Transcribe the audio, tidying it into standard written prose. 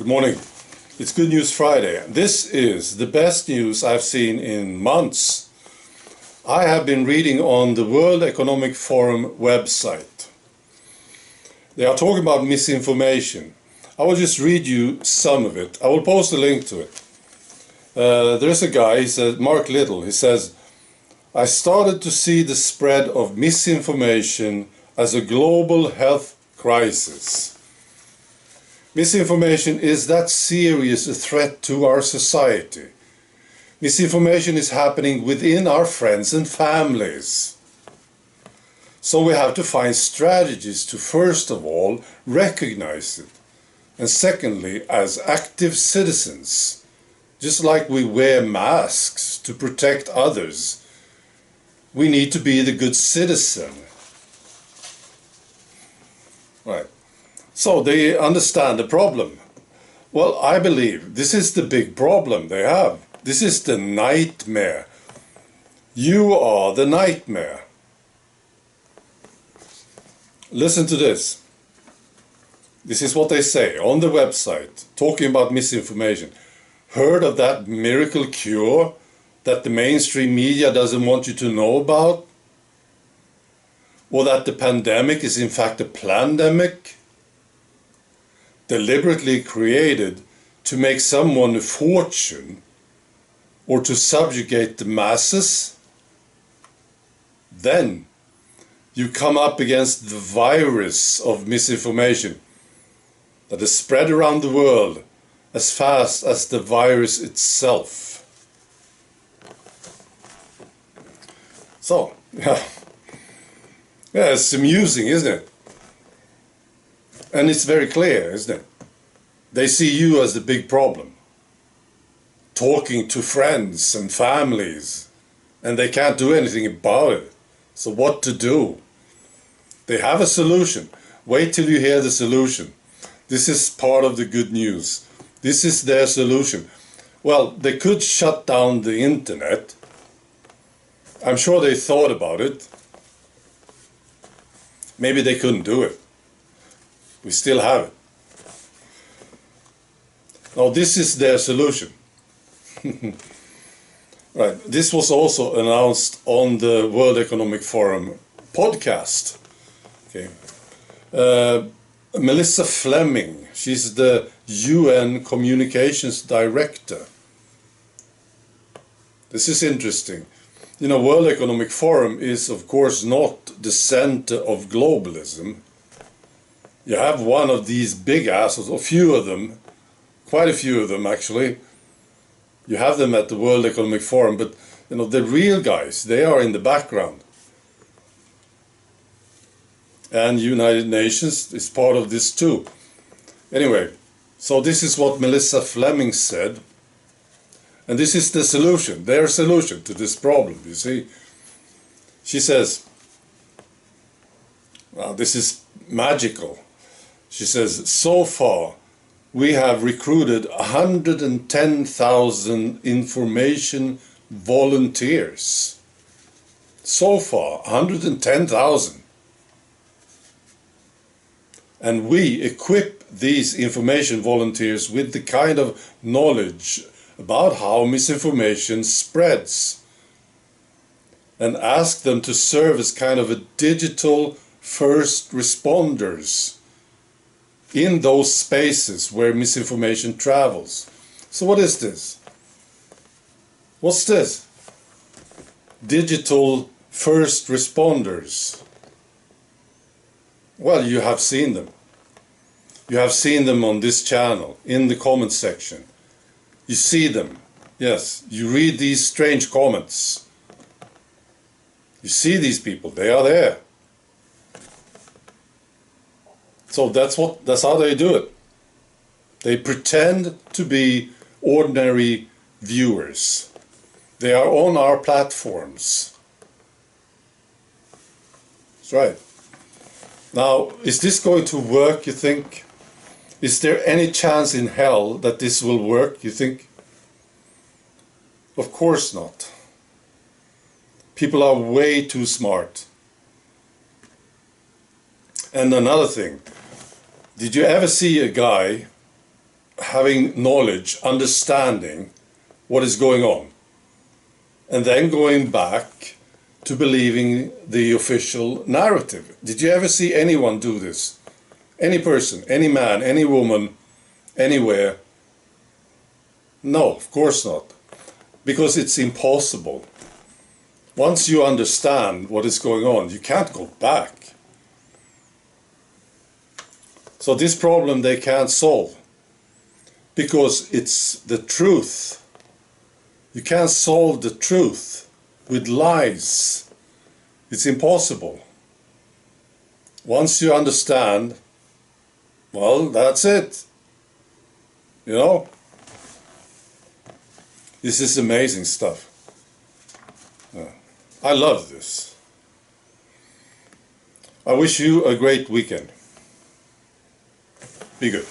Good morning. It's Good News Friday. This is the best news I've seen in months. I have been reading on the World Economic Forum website. They are talking about misinformation. I will just read you some of it. I will post a link to it. There's a guy, he says, Mark Little, he says, I started to see the spread of misinformation as a global health crisis. Misinformation is that serious a threat to our society. Misinformation is happening within our friends and families. So we have to find strategies to, first of all, recognize it. And secondly, as active citizens, just like we wear masks to protect others, we need to be the good citizen. Right. So they understand the problem. Well, I believe this is the big problem they have. This is the nightmare. You are the nightmare. Listen to this. This is what they say on the website, talking about misinformation. Heard of that miracle cure that the mainstream media doesn't want you to know about? Or that the pandemic is in fact a plandemic? Deliberately created to make someone a fortune or to subjugate the masses? Then you come up against the virus of misinformation that is spread around the world as fast as the virus itself. So, yeah, it's amusing, isn't it? And it's very clear, isn't it? They see you as the big problem. Talking to friends and families, and they can't do anything about it. So what to do? They have a solution. Wait till you hear the solution. This is part of the good news. This is their solution. Well, they could shut down the internet. I'm sure they thought about it. Maybe they couldn't do it. We still have it. Now this is their solution. Right. This was also announced on the World Economic Forum podcast. Okay. Melissa Fleming, she's the UN Communications Director. This is interesting. You know, World Economic Forum is of course not the center of globalism. You have one of these big assholes, a few of them, quite a few of them actually. You have them at the World Economic Forum, but you know, the real guys, they are in the background. And United Nations is part of this too. Anyway, so this is what Melissa Fleming said. And this is the solution, their solution to this problem, you see. She says, well, this is magical. She says, so far we have recruited 110,000 information volunteers. So far, 110,000. And we equip these information volunteers with the kind of knowledge about how misinformation spreads, and ask them to serve as kind of a digital first responders in those spaces where misinformation travels. So what is this? What's this? Digital first responders. Well, you have seen them. You have seen them on this channel, in the comment section. You see them. Yes, you read these strange comments. You see these people, they are there. So that's how they do it. They pretend to be ordinary viewers. They are on our platforms. That's right. Now, is this going to work, you think? Is there any chance in hell that this will work, you think? Of course not. People are way too smart. And another thing, did you ever see a guy having knowledge, understanding what is going on, and then going back to believing the official narrative. Did you ever see anyone do this? Any person, any man, any woman, anywhere? No, of course not. Because it's impossible. Once you understand what is going on, you can't go back. So this problem they can't solve. Because it's the truth. You can't solve the truth with lies. It's impossible. Once you understand, well, that's it. You know? This is amazing stuff. I love this. I wish you a great weekend. Be good.